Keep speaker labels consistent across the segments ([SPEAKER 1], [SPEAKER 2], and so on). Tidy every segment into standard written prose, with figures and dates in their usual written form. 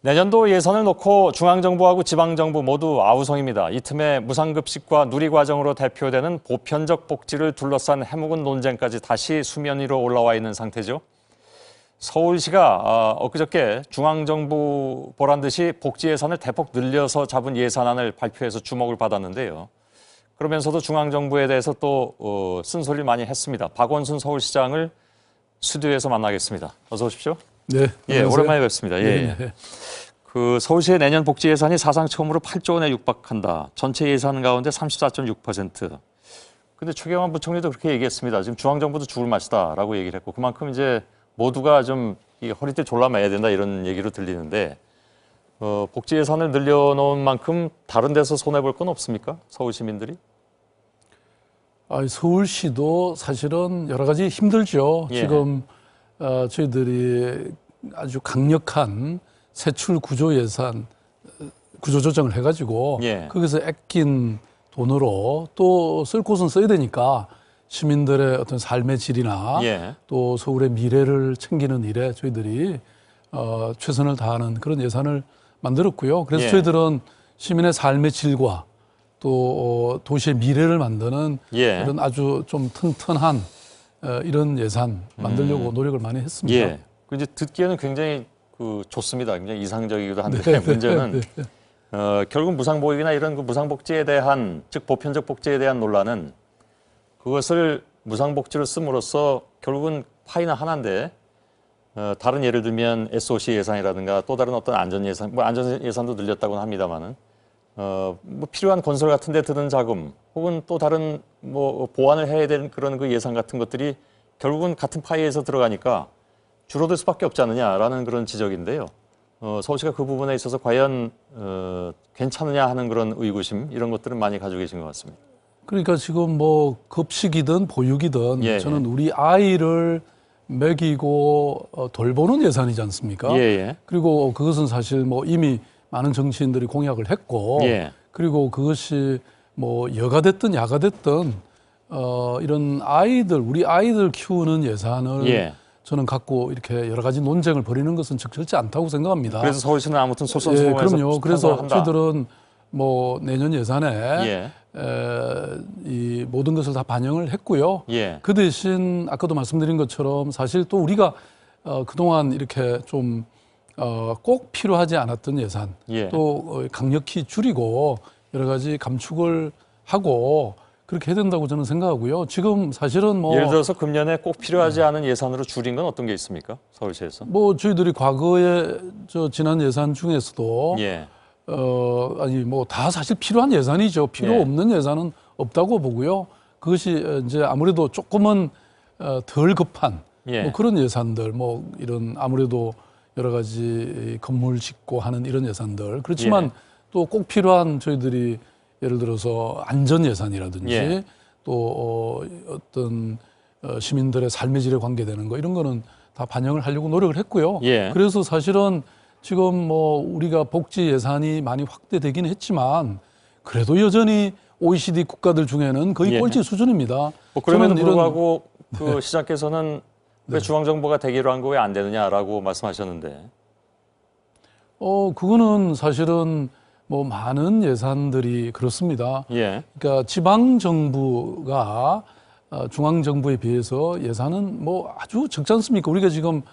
[SPEAKER 1] 내년도 예산을 놓고 중앙정부하고 지방정부 모두 아우성입니다. 이 틈에 무상급식과 누리과정으로 대표되는 보편적 복지를 둘러싼 해묵은 논쟁까지 다시 수면 위로 올라와 있는 상태죠. 서울시가 엊그저께 중앙정부 보란 듯이 복지 예산을 대폭 늘려서 잡은 예산안을 발표해서 주목을 받았는데요. 그러면서도 중앙정부에 대해서 또 쓴소리를 많이 했습니다. 박원순 서울시장을 스튜디오에서 만나겠습니다. 어서 오십시오.
[SPEAKER 2] 네.
[SPEAKER 1] 예, 오랜만에 뵙습니다. 예.
[SPEAKER 2] 네.
[SPEAKER 1] 그 서울시의 내년 복지 예산이 사상 처음으로 8조 원에 육박한다. 전체 예산 가운데 34.6%. 근데 최경환 부총리도 그렇게 얘기했습니다. 지금 중앙정부도 죽을 맛이다라고 얘기를 했고 그만큼 이제 모두가 좀 이 허리띠 졸라매야 된다 이런 얘기로 들리는데 복지 예산을 늘려놓은 만큼 다른 데서 손해볼 건 없습니까? 서울 시민들이?
[SPEAKER 2] 서울시도 사실은 여러 가지 힘들죠.
[SPEAKER 1] 예.
[SPEAKER 2] 지금 저희들이 아주 강력한 세출 구조 예산 구조 조정을 해가지고
[SPEAKER 1] 예.
[SPEAKER 2] 거기서 아낀 돈으로 또 쓸 곳은 써야 되니까 시민들의 어떤 삶의 질이나
[SPEAKER 1] 예.
[SPEAKER 2] 또 서울의 미래를 챙기는 일에 저희들이 최선을 다하는 그런 예산을 만들었고요. 그래서
[SPEAKER 1] 예.
[SPEAKER 2] 저희들은 시민의 삶의 질과 또 도시의 미래를 만드는
[SPEAKER 1] 예.
[SPEAKER 2] 이런 아주 좀 튼튼한 이런 예산 만들려고 노력을 많이 했습니다.
[SPEAKER 1] 예. 그 이제 듣기에는 굉장히 좋습니다. 굉장히 이상적이기도 한데 문제는 결국 무상보육이나 이런 그 무상복지에 대한 즉 보편적 복지에 대한 논란은 그것을 무상복지로 씀으로써 결국은 파이는 하나인데 다른 예를 들면 SOC 예산이라든가 또 다른 어떤 안전 예산, 뭐 안전 예산도 늘렸다고는 합니다만은 뭐 필요한 건설 같은 데 드는 자금 혹은 또 다른 뭐 보완을 해야 되는 그런 그 예산 같은 것들이 결국은 같은 파이에서 들어가니까 줄어들 수밖에 없지 않느냐라는 그런 지적인데요. 서울시가 그 부분에 있어서 과연 괜찮느냐 하는 그런 의구심 이런 것들은 많이 가지고 계신 것 같습니다.
[SPEAKER 2] 그러니까 지금 뭐 급식이든 보육이든
[SPEAKER 1] 예,
[SPEAKER 2] 저는 우리 아이를 먹이고 돌보는 예산이지 않습니까?
[SPEAKER 1] 예.
[SPEAKER 2] 그리고 그것은 사실 뭐 이미 많은 정치인들이 공약을 했고
[SPEAKER 1] 예.
[SPEAKER 2] 그리고 그것이 뭐 여가 됐든 야가 됐든 이런 아이들 우리 아이들 키우는 예산을
[SPEAKER 1] 예.
[SPEAKER 2] 저는 갖고 이렇게 여러 가지 논쟁을 벌이는 것은 적절치 않다고 생각합니다.
[SPEAKER 1] 그래서 서울시는 아무튼 솔선수범해서
[SPEAKER 2] 그럼요. 그래서
[SPEAKER 1] 한다.
[SPEAKER 2] 저희들은 뭐 내년 예산에
[SPEAKER 1] 예.
[SPEAKER 2] 이 모든 것을 다 반영을 했고요.
[SPEAKER 1] 예.
[SPEAKER 2] 그 대신 아까도 말씀드린 것처럼 사실 또 우리가 그동안 이렇게 좀 꼭 필요하지 않았던 예산
[SPEAKER 1] 예.
[SPEAKER 2] 또 강력히 줄이고 여러 가지 감축을 하고 그렇게 해야 된다고 저는 생각하고요. 지금 사실은 뭐
[SPEAKER 1] 예를 들어서 금년에 꼭 필요하지 않은 예산으로 줄인 건 어떤 게 있습니까? 서울시에서?
[SPEAKER 2] 뭐 저희들이 과거에 지난 예산 중에서도
[SPEAKER 1] 예.
[SPEAKER 2] 아니 뭐 다 사실 필요한 예산이죠. 필요
[SPEAKER 1] 예.
[SPEAKER 2] 없는 예산은 없다고 보고요. 그것이 이제 아무래도 조금은 덜 급한
[SPEAKER 1] 예.
[SPEAKER 2] 뭐 그런 예산들 뭐 이런 아무래도 여러 가지 건물 짓고 하는 이런 예산들 그렇지만
[SPEAKER 1] 예.
[SPEAKER 2] 또 꼭 필요한 저희들이 예를 들어서 안전 예산이라든지
[SPEAKER 1] 예.
[SPEAKER 2] 또 어떤 시민들의 삶의 질에 관계되는 거 이런 거는 다 반영을 하려고 노력을 했고요.
[SPEAKER 1] 예.
[SPEAKER 2] 그래서 사실은 지금 뭐 우리가 복지 예산이 많이 확대되긴 했지만 그래도 여전히 OECD 국가들 중에는 거의
[SPEAKER 1] 예.
[SPEAKER 2] 꼴찌 수준입니다.
[SPEAKER 1] 뭐 그럼에도
[SPEAKER 2] 저는
[SPEAKER 1] 불구하고 그 시장께서는 왜 중앙정부가 되기로 한 거 왜 안 되느냐라고 말씀하셨는데.
[SPEAKER 2] 그거는 사실은 뭐 많은 예산들이 그렇습니다.
[SPEAKER 1] 예.
[SPEAKER 2] 그러니까 지방 정부가 중앙 정부에 비해서 예산은 뭐 아주 적지 않습니까? 우리가 지금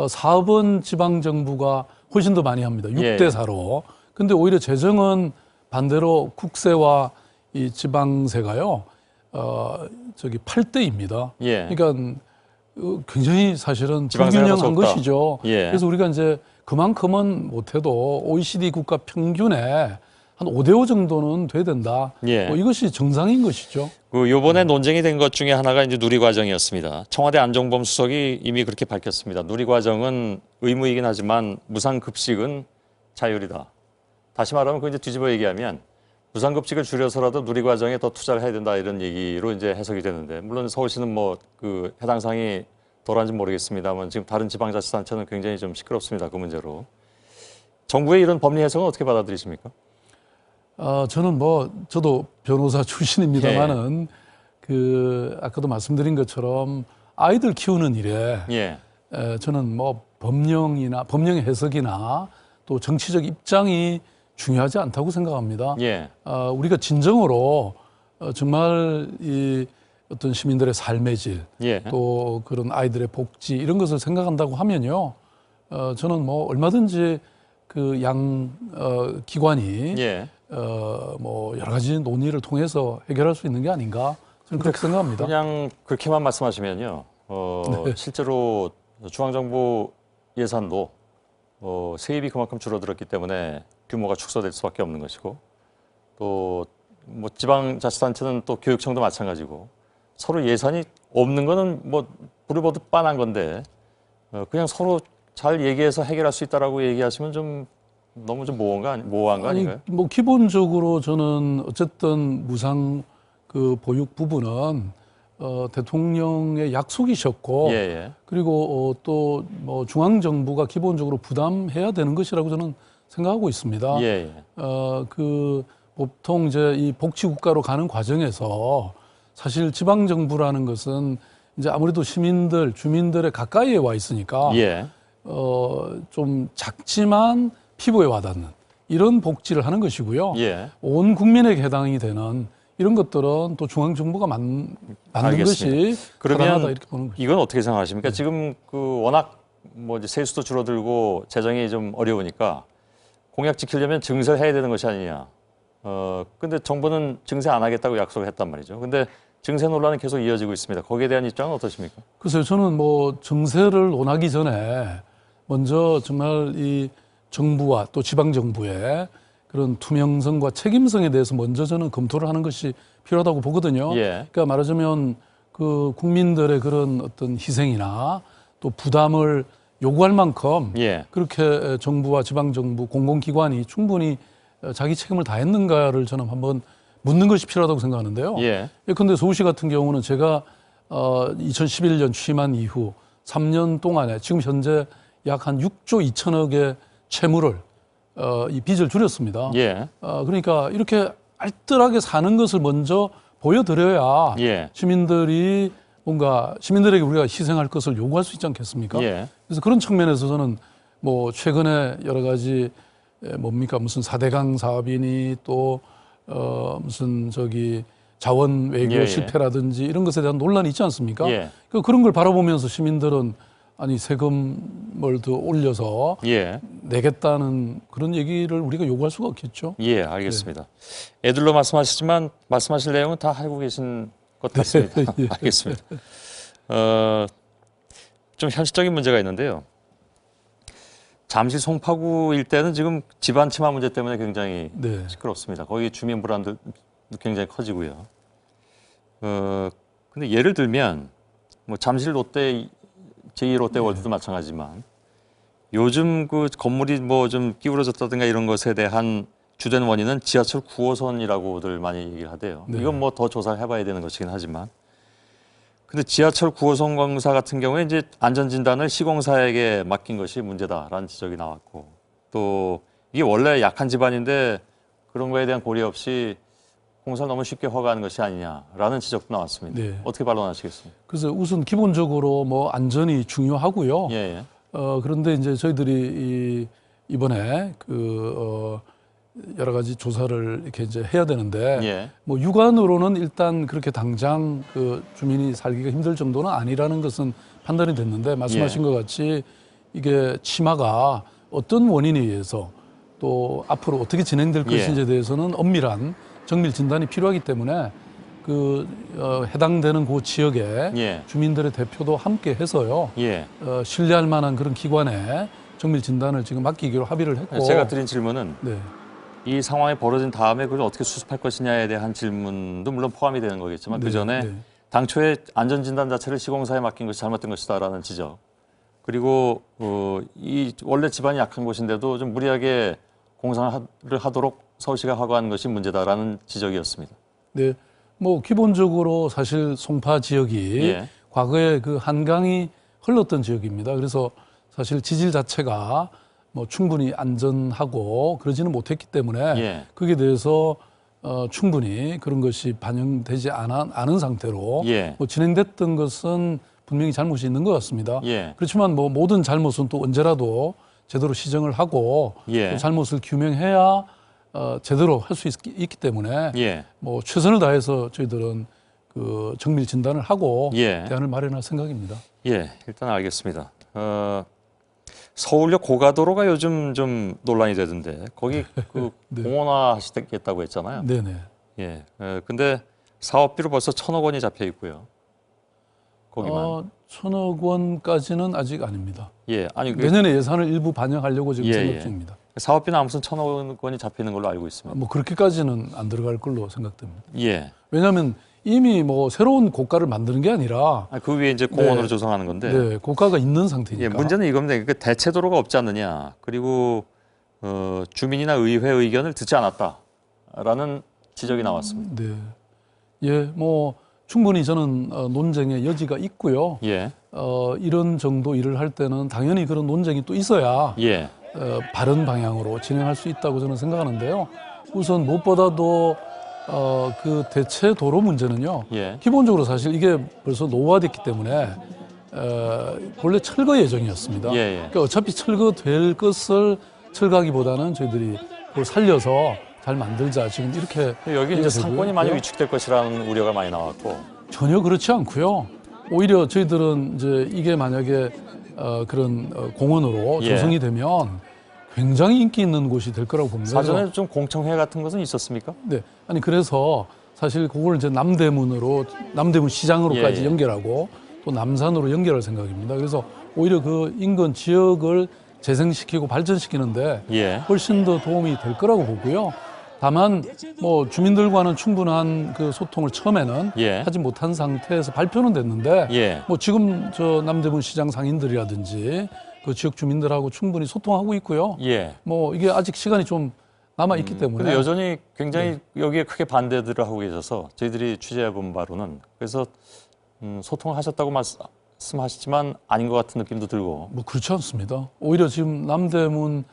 [SPEAKER 2] 사업은 지방 정부가 훨씬 더 많이 합니다. 6대 4로. 근데 오히려 재정은 반대로 국세와 이 지방세가요. 8대입니다.
[SPEAKER 1] 예.
[SPEAKER 2] 그러니까 굉장히 사실은
[SPEAKER 1] 지방세가 더
[SPEAKER 2] 불균형한
[SPEAKER 1] 적다.
[SPEAKER 2] 것이죠.
[SPEAKER 1] 예.
[SPEAKER 2] 그래서 우리가 이제 그만큼은 못해도 OECD 국가 평균에 한 5대5 정도는 돼야 된다.
[SPEAKER 1] 예.
[SPEAKER 2] 뭐 이것이 정상인 것이죠.
[SPEAKER 1] 요번에 논쟁이 된 것 중에 하나가 이제 누리과정이었습니다. 청와대 안종범 수석이 이미 그렇게 밝혔습니다. 누리과정은 의무이긴 하지만 무상급식은 자율이다. 다시 말하면 그 이제 뒤집어 얘기하면 무상급식을 줄여서라도 누리과정에 더 투자를 해야 된다 이런 얘기로 이제 해석이 되는데 물론 서울시는 뭐 그 해당 사항이 덜한지 모르겠습니다만 지금 다른 지방자치단체는 굉장히 좀 시끄럽습니다. 그 문제로. 정부의 이런 법리 해석은 어떻게 받아들이십니까?
[SPEAKER 2] 저는 뭐 저도 변호사 출신입니다만은 그 아까도 말씀드린 것처럼 아이들 키우는 일에
[SPEAKER 1] 예.
[SPEAKER 2] 저는 뭐 법령의 해석이나 또 정치적 입장이 중요하지 않다고 생각합니다.
[SPEAKER 1] 예.
[SPEAKER 2] 우리가 진정으로 정말 이 어떤 시민들의 삶의 질,
[SPEAKER 1] 예.
[SPEAKER 2] 또 그런 아이들의 복지 이런 것을 생각한다고 하면요, 저는 뭐 얼마든지 그 양 기관이
[SPEAKER 1] 예.
[SPEAKER 2] 뭐 여러 가지 논의를 통해서 해결할 수 있는 게 아닌가 저는 그렇게 생각합니다.
[SPEAKER 1] 그냥 그렇게만 말씀하시면요.
[SPEAKER 2] 네.
[SPEAKER 1] 실제로 중앙정부 예산도 세입이 그만큼 줄어들었기 때문에 규모가 축소될 수밖에 없는 것이고, 또 뭐 지방자치단체는 또 교육청도 마찬가지고, 서로 예산이 없는 거는 뭐 불을 보듯 뻔한 건데, 그냥 서로 잘 얘기해서 해결할 수 있다라고 얘기하시면 좀 너무 좀 모호한 거 아닌가요?
[SPEAKER 2] 뭐 기본적으로 저는 어쨌든 무상 그 보육 부분은 대통령의 약속이셨고,
[SPEAKER 1] 예, 예.
[SPEAKER 2] 그리고 또 뭐 중앙 정부가 기본적으로 부담해야 되는 것이라고 저는 생각하고 있습니다.
[SPEAKER 1] 예, 예.
[SPEAKER 2] 그 보통 이제 이 복지 국가로 가는 과정에서 사실 지방 정부라는 것은 이제 아무래도 시민들, 주민들의 가까이에 와 있으니까
[SPEAKER 1] 예.
[SPEAKER 2] 좀 작지만 피부에 와닿는 이런 복지를 하는 것이고요.
[SPEAKER 1] 예.
[SPEAKER 2] 온 국민에게 해당이 되는 이런 것들은 또 중앙 정부가 만든 것이
[SPEAKER 1] 그러면
[SPEAKER 2] 타당하다 이렇게 보는 거죠.
[SPEAKER 1] 이건 어떻게 생각하십니까?
[SPEAKER 2] 네.
[SPEAKER 1] 지금 그 워낙 뭐 이제 세수도 줄어들고 재정이 좀 어려우니까 공약 지키려면 증세를 해야 되는 것이 아니냐. 근데 정부는 증세 안 하겠다고 약속을 했단 말이죠. 근데 증세 논란은 계속 이어지고 있습니다. 거기에 대한 입장은 어떠십니까?
[SPEAKER 2] 글쎄요, 저는 뭐 증세를 논하기 전에 먼저 정말 이 정부와 또 지방 정부의 그런 투명성과 책임성에 대해서 먼저 저는 검토를 하는 것이 필요하다고 보거든요.
[SPEAKER 1] 예.
[SPEAKER 2] 그러니까 말하자면 그 국민들의 그런 어떤 희생이나 또 부담을 요구할 만큼
[SPEAKER 1] 예.
[SPEAKER 2] 그렇게 정부와 지방 정부 공공기관이 충분히 자기 책임을 다했는가를 저는 한번 묻는 것이 필요하다고 생각하는데요.
[SPEAKER 1] 예.
[SPEAKER 2] 예컨대 서울시 같은 경우는 제가 2011년 취임한 이후 3년 동안에 지금 현재 약 한 6조 2천억의 채무를 이 빚을 줄였습니다.
[SPEAKER 1] 예.
[SPEAKER 2] 그러니까 이렇게 알뜰하게 사는 것을 먼저 보여드려야
[SPEAKER 1] 예.
[SPEAKER 2] 시민들이 뭔가 시민들에게 우리가 희생할 것을 요구할 수 있지 않겠습니까?
[SPEAKER 1] 예.
[SPEAKER 2] 그래서 그런 측면에서 저는 뭐 최근에 여러 가지 뭡니까 무슨 4대강 사업이니 또 무슨 저기 자원 외교
[SPEAKER 1] 예, 예.
[SPEAKER 2] 실패라든지 이런 것에 대한 논란이 있지 않습니까?
[SPEAKER 1] 예.
[SPEAKER 2] 그런 걸 바라보면서 시민들은 아니 세금을 더 올려서
[SPEAKER 1] 예.
[SPEAKER 2] 내겠다는 그런 얘기를 우리가 요구할 수가 없겠죠.
[SPEAKER 1] 예, 알겠습니다. 애들로 말씀하시지만 말씀하실 내용은 다 알고 계신 것 같습니다.
[SPEAKER 2] 예.
[SPEAKER 1] 알겠습니다. 좀 현실적인 문제가 있는데요. 잠실 송파구 일대는 지금 집안 침하 문제 때문에 굉장히
[SPEAKER 2] 네.
[SPEAKER 1] 시끄럽습니다. 거기 주민 불안도 굉장히 커지고요. 근데 예를 들면 뭐 잠실 롯데 제2 롯데월드도 마찬가지지만 요즘 그 건물이 뭐 좀 기울어졌다든가 이런 것에 대한 주된 원인은 지하철 9호선이라고들 많이 얘기를 하대요.
[SPEAKER 2] 네.
[SPEAKER 1] 이건 뭐 더 조사를 해봐야 되는 것이긴 하지만. 근데 지하철 9호선 공사 같은 경우에 이제 안전진단을 시공사에게 맡긴 것이 문제다라는 지적이 나왔고, 또 이게 원래 약한 집안인데 그런 거에 대한 고려 없이 공사를 너무 쉽게 허가하는 것이 아니냐라는 지적도 나왔습니다.
[SPEAKER 2] 네.
[SPEAKER 1] 어떻게 반론하시겠습니까?
[SPEAKER 2] 그래서 우선 기본적으로 뭐 안전이 중요하고요.
[SPEAKER 1] 예, 예.
[SPEAKER 2] 그런데 이제 저희들이 이번에 여러 가지 조사를 이렇게 이제 해야 되는데
[SPEAKER 1] 예.
[SPEAKER 2] 뭐 육안으로는 일단 그렇게 당장 그 주민이 살기가 힘들 정도는 아니라는 것은 판단이 됐는데 말씀하신
[SPEAKER 1] 예.
[SPEAKER 2] 것 같이 이게 침하가 어떤 원인에 의해서 또 앞으로 어떻게 진행될
[SPEAKER 1] 예.
[SPEAKER 2] 것인지에 대해서는 엄밀한 정밀 진단이 필요하기 때문에 해당되는 그 지역의
[SPEAKER 1] 예.
[SPEAKER 2] 주민들의 대표도 함께 해서요.
[SPEAKER 1] 예.
[SPEAKER 2] 신뢰할 만한 그런 기관에 정밀 진단을 지금 맡기기로 합의를 했고.
[SPEAKER 1] 제가 드린 질문은
[SPEAKER 2] 네.
[SPEAKER 1] 이 상황이 벌어진 다음에 그걸 어떻게 수습할 것이냐에 대한 질문도 물론 포함이 되는 거겠지만
[SPEAKER 2] 네,
[SPEAKER 1] 그 전에
[SPEAKER 2] 네.
[SPEAKER 1] 당초에 안전진단 자체를 시공사에 맡긴 것이 잘못된 것이다라는 지적. 그리고 이 원래 집안이 약한 곳인데도 좀 무리하게 공사를 하도록 서울시가 허가한 것이 문제다라는 지적이었습니다.
[SPEAKER 2] 네. 뭐 기본적으로 사실 송파 지역이
[SPEAKER 1] 예.
[SPEAKER 2] 과거에 그 한강이 흘렀던 지역입니다. 그래서 사실 지질 자체가 뭐 충분히 안전하고 그러지는 못했기 때문에
[SPEAKER 1] 예.
[SPEAKER 2] 거기에 대해서 충분히 그런 것이 반영되지 않은 상태로
[SPEAKER 1] 예.
[SPEAKER 2] 뭐 진행됐던 것은 분명히 잘못이 있는 것 같습니다.
[SPEAKER 1] 예.
[SPEAKER 2] 그렇지만 뭐 모든 잘못은 또 언제라도 제대로 시정을 하고
[SPEAKER 1] 예.
[SPEAKER 2] 또 잘못을 규명해야 제대로 할 수 있기 때문에
[SPEAKER 1] 예.
[SPEAKER 2] 뭐 최선을 다해서 저희들은 그 정밀 진단을 하고
[SPEAKER 1] 예.
[SPEAKER 2] 대안을 마련할 생각입니다.
[SPEAKER 1] 예, 일단 알겠습니다. 서울역 고가도로가 요즘 좀 논란이 되던데 거기 그
[SPEAKER 2] 네.
[SPEAKER 1] 공원화 하시겠다고 했잖아요.
[SPEAKER 2] 네네.
[SPEAKER 1] 예. 근데 사업비로 벌써 1,000억 원이 잡혀 있고요. 거기만.
[SPEAKER 2] 1,000억 원까지는 아직 아닙니다.
[SPEAKER 1] 예. 아니
[SPEAKER 2] 내년에 예산을 일부 반영하려고 지금
[SPEAKER 1] 예,
[SPEAKER 2] 생각
[SPEAKER 1] 예.
[SPEAKER 2] 중입니다.
[SPEAKER 1] 사업비는 아무튼 1,000억 원이 잡혀 있는 걸로 알고 있습니다.
[SPEAKER 2] 뭐 그렇게까지는 안 들어갈 걸로 생각됩니다.
[SPEAKER 1] 예.
[SPEAKER 2] 왜냐하면 이미 뭐 새로운 고가를 만드는 게 아니라
[SPEAKER 1] 그 위에 이제 공원으로
[SPEAKER 2] 네.
[SPEAKER 1] 조성하는 건데.
[SPEAKER 2] 네, 고가가 있는 상태니까.
[SPEAKER 1] 예, 문제는 이겁니다. 그 대체 도로가 없지 않느냐. 그리고 주민이나 의회 의견을 듣지 않았다라는 지적이 나왔습니다.
[SPEAKER 2] 네. 예, 뭐 충분히 저는 논쟁의 여지가 있고요.
[SPEAKER 1] 예.
[SPEAKER 2] 이런 정도 일을 할 때는 당연히 그런 논쟁이 또 있어야
[SPEAKER 1] 예.
[SPEAKER 2] 바른 방향으로 진행할 수 있다고 저는 생각하는데요. 우선 무엇보다도 그 대체 도로 문제는요.
[SPEAKER 1] 예.
[SPEAKER 2] 기본적으로 사실 이게 벌써 노후화됐기 때문에 본래 철거 예정이었습니다.
[SPEAKER 1] 예, 예.
[SPEAKER 2] 그러니까 어차피 철거될 것을 철거하기보다는 저희들이 그걸 살려서 잘 만들자 지금 이렇게
[SPEAKER 1] 여기 이제
[SPEAKER 2] 되고요.
[SPEAKER 1] 상권이 많이 위축될 것이라는 우려가 많이 나왔고.
[SPEAKER 2] 전혀 그렇지 않고요. 오히려 저희들은 이제 이게 만약에 그런 공원으로
[SPEAKER 1] 예.
[SPEAKER 2] 조성이 되면 굉장히 인기 있는 곳이 될 거라고 봅니다.
[SPEAKER 1] 사전에 좀 공청회 같은 것은 있었습니까?
[SPEAKER 2] 네, 아니 그래서 사실 그걸 이제 남대문 시장으로까지
[SPEAKER 1] 예, 예.
[SPEAKER 2] 연결하고 또 남산으로 연결할 생각입니다. 그래서 오히려 그 인근 지역을 재생시키고 발전시키는데
[SPEAKER 1] 예.
[SPEAKER 2] 훨씬 더 도움이 될 거라고 보고요. 다만 뭐 주민들과는 충분한 그 소통을 처음에는
[SPEAKER 1] 예.
[SPEAKER 2] 하지 못한 상태에서 발표는 됐는데
[SPEAKER 1] 예.
[SPEAKER 2] 뭐 지금 저 남대문 시장 상인들이라든지 그 지역 주민들하고 충분히 소통하고 있고요.
[SPEAKER 1] 예.
[SPEAKER 2] 뭐 이게 아직 시간이 좀 남아 있기 때문에
[SPEAKER 1] 근데 여전히 굉장히 여기에 크게 반대들을 하고 계셔서 저희들이 취재해 본 바로는 그래서 소통을 하셨다고 말씀하시지만 아닌 것 같은 느낌도 들고.
[SPEAKER 2] 뭐 그렇지 않습니다. 오히려 지금 남대문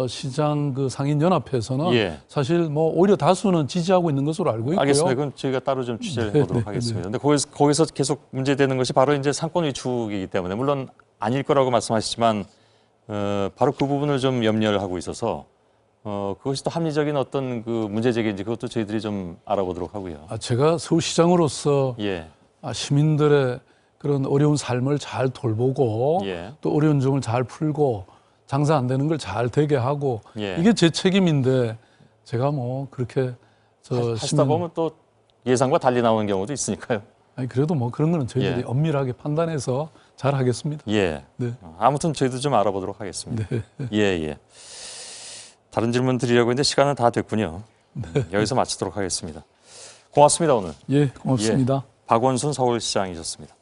[SPEAKER 2] 시장 그 상인연합회에서는
[SPEAKER 1] 예.
[SPEAKER 2] 사실 뭐 오히려 다수는 지지하고 있는 것으로 알고 있고요.
[SPEAKER 1] 알겠습니다. 그건 저희가 따로 좀 취재를
[SPEAKER 2] 네,
[SPEAKER 1] 해보도록
[SPEAKER 2] 네,
[SPEAKER 1] 하겠습니다. 근데 거기서 계속 문제되는 것이 바로 이제 상권 위축이기 때문에 물론 아닐 거라고 말씀하시지만 바로 그 부분을 좀 염려를 하고 있어서 그것이 또 합리적인 어떤 그 문제 제기인지 그것도 저희들이 좀 알아보도록 하고요.
[SPEAKER 2] 제가 서울시장으로서
[SPEAKER 1] 예.
[SPEAKER 2] 시민들의 그런 어려운 삶을 잘 돌보고
[SPEAKER 1] 예.
[SPEAKER 2] 또 어려운 점을 잘 풀고 장사 안 되는 걸 잘 되게 하고
[SPEAKER 1] 예.
[SPEAKER 2] 이게 제 책임인데 제가 뭐 그렇게
[SPEAKER 1] 하시다 보면 또 예상과 달리 나오는 경우도 있으니까요.
[SPEAKER 2] 아니 그래도 뭐 그런 거는 저희들이
[SPEAKER 1] 예.
[SPEAKER 2] 엄밀하게 판단해서 잘 하겠습니다.
[SPEAKER 1] 예.
[SPEAKER 2] 네.
[SPEAKER 1] 아무튼 저희도 좀 알아보도록 하겠습니다.
[SPEAKER 2] 네.
[SPEAKER 1] 예, 예. 다른 질문 드리려고 했는데 시간은 다 됐군요. 여기서 마치도록 하겠습니다. 고맙습니다, 오늘.
[SPEAKER 2] 예, 고맙습니다.
[SPEAKER 1] 박원순 서울시장이셨습니다.